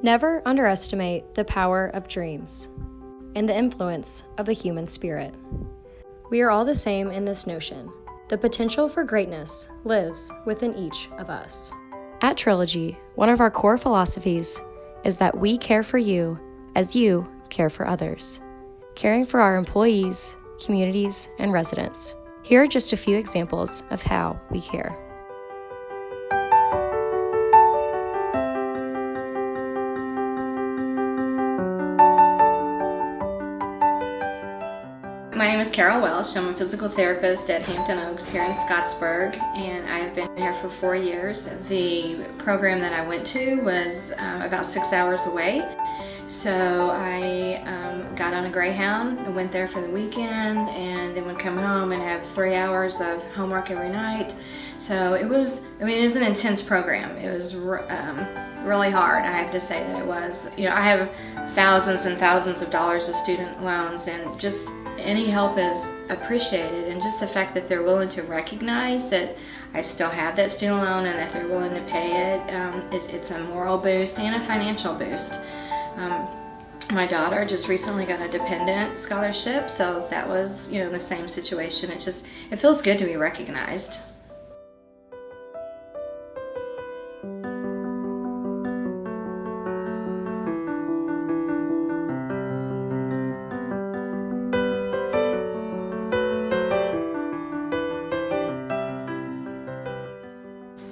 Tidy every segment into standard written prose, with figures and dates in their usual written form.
Never underestimate the power of dreams and the influence of the human spirit. We are all the same in this notion. The potential for greatness lives within each of us. At Trilogy, one of our core philosophies is that we care for you as you care for others, caring for our employees, communities, and residents. Here are just a few examples of how we care. My name is Carol Welsh. I'm a physical therapist at Hampton Oaks here in Scottsburg, and I've been here for 4 years. The program that I went to was about 6 hours away, so I got on a Greyhound and went there for the weekend, and then would come home and have 3 hours of homework every night. So it was an intense program. It was really hard, I have to say that it was. I have thousands and thousands of dollars of student loans, and just any help is appreciated, and just the fact that they're willing to recognize that I still have that student loan and that they're willing to pay it, it's a moral boost and a financial boost. My daughter just recently got a dependent scholarship, so that was the same situation. It feels good to be recognized.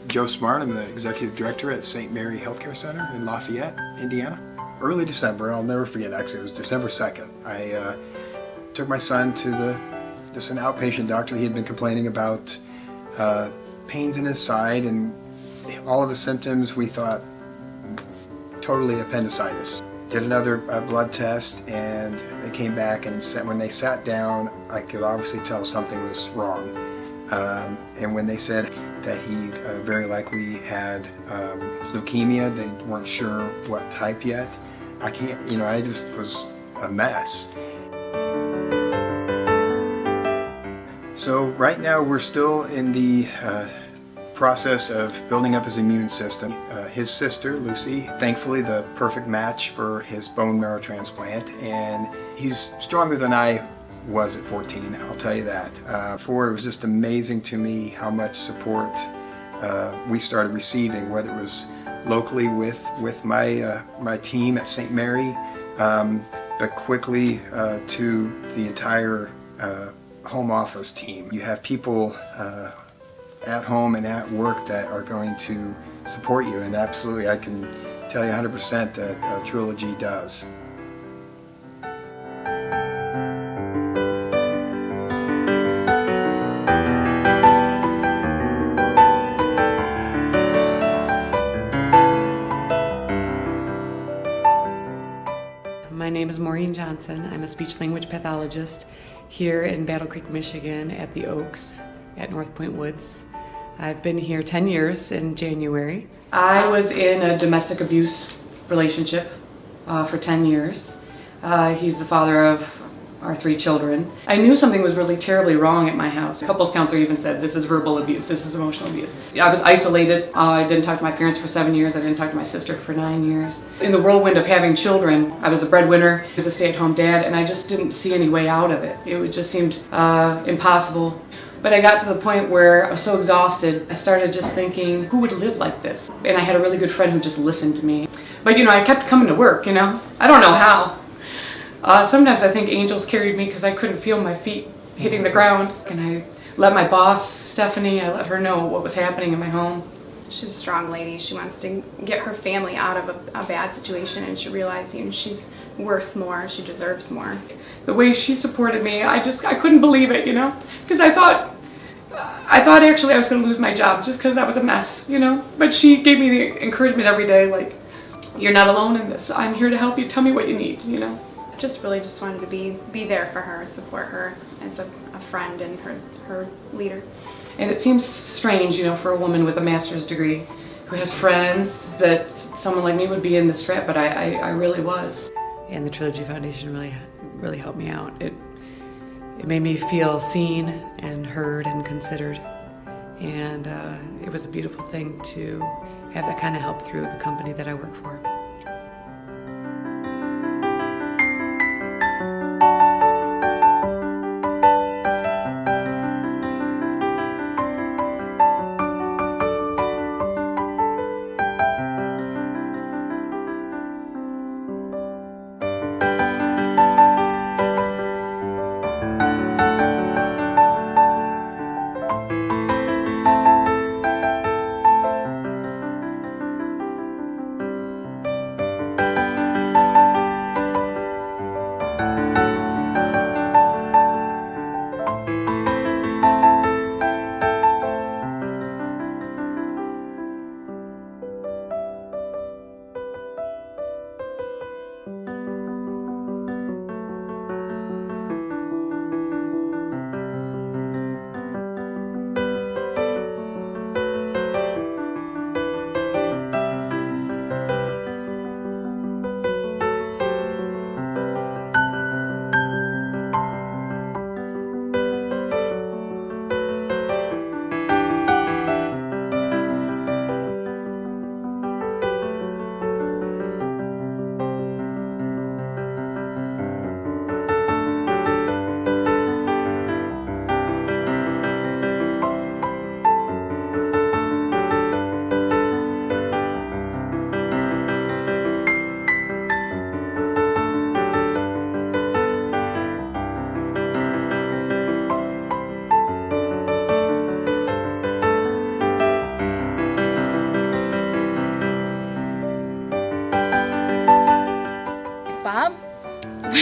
Joe Smart, I'm the Executive Director at St. Mary Healthcare Center in Lafayette, Indiana. Early December, I'll never forget, actually, it was December 2nd. I took my son to just an outpatient doctor. He had been complaining about pains in his side, and all of his symptoms we thought totally appendicitis. Did another blood test, and they came back, and when they sat down, I could obviously tell something was wrong. And when they said that he very likely had leukemia, they weren't sure what type yet. I just was a mess. So right now we're still in the process of building up his immune system. His sister, Lucy, thankfully the perfect match for his bone marrow transplant, and he's stronger than I was at 14, I'll tell you that. It was just amazing to me how much support we started receiving, whether it was locally with my team at St. Mary, but quickly to the entire home office team. You have people at home and at work that are going to support you, and absolutely I can tell you 100% that Trilogy does. My name is Maureen Johnson. I'm a speech-language pathologist here in Battle Creek, Michigan at the Oaks at North Point Woods. I've been here 10 years in January. I was in a domestic abuse relationship for 10 years. He's the father of our 3 children. I knew something was really terribly wrong at my house. A couples counselor even said, this is verbal abuse, this is emotional abuse. I was isolated. I didn't talk to my parents for 7 years. I didn't talk to my sister for 9 years. In the whirlwind of having children, I was the breadwinner, I was a stay-at-home dad, and I just didn't see any way out of it. It just seemed impossible. But I got to the point where I was so exhausted, I started just thinking, who would live like this? And I had a really good friend who just listened to me. But I kept coming to work, I don't know how. Sometimes I think angels carried me because I couldn't feel my feet hitting the ground. And I let my boss, Stephanie, I let her know what was happening in my home. She's a strong lady. She wants to get her family out of a bad situation, and she realizes she's worth more, she deserves more. The way she supported me, I couldn't believe it, because I thought actually I was going to lose my job just because I was a mess, But she gave me the encouragement every day, like, you're not alone in this. I'm here to help you. Tell me what you need, Just wanted to be there for her, support her as a friend and her leader. And it seems strange, for a woman with a master's degree who has friends, that someone like me would be in this trap, but I really was. And the Trilogy Foundation really helped me out. It made me feel seen and heard and considered, and it was a beautiful thing to have that kind of help through the company that I work for.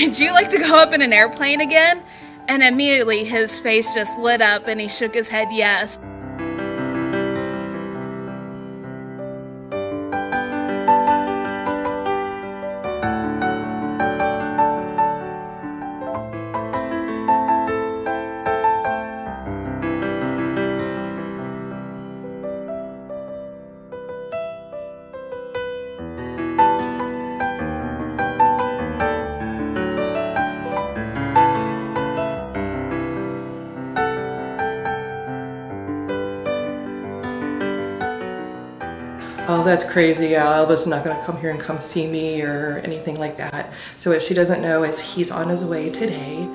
would you like to go up in an airplane again? And immediately his face just lit up and he shook his head yes. Oh, that's crazy. Yeah, Elvis is not going to come here and come see me or anything like that. So what she doesn't know is he's on his way today.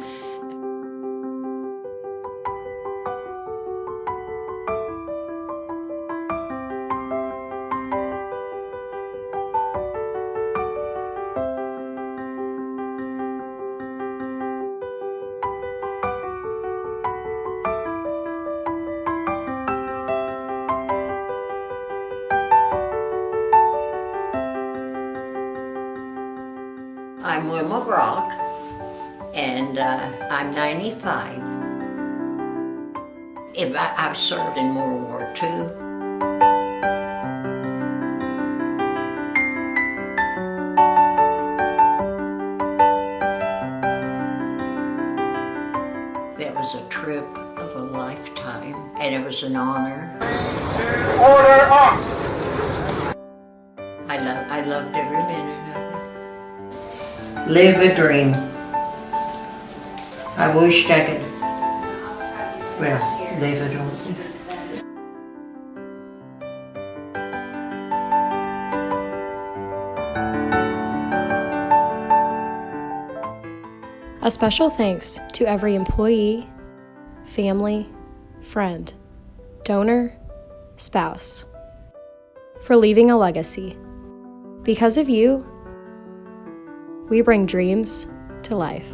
I'm Wilma Brock, and I'm 95. I've served in World War II. That was a trip of a lifetime, and it was an honor. Order up! I loved every minute of it. Live a dream. I wished I could, well, live it on. A special thanks to every employee, family, friend, donor, spouse, for leaving a legacy. Because of you, we bring dreams to life.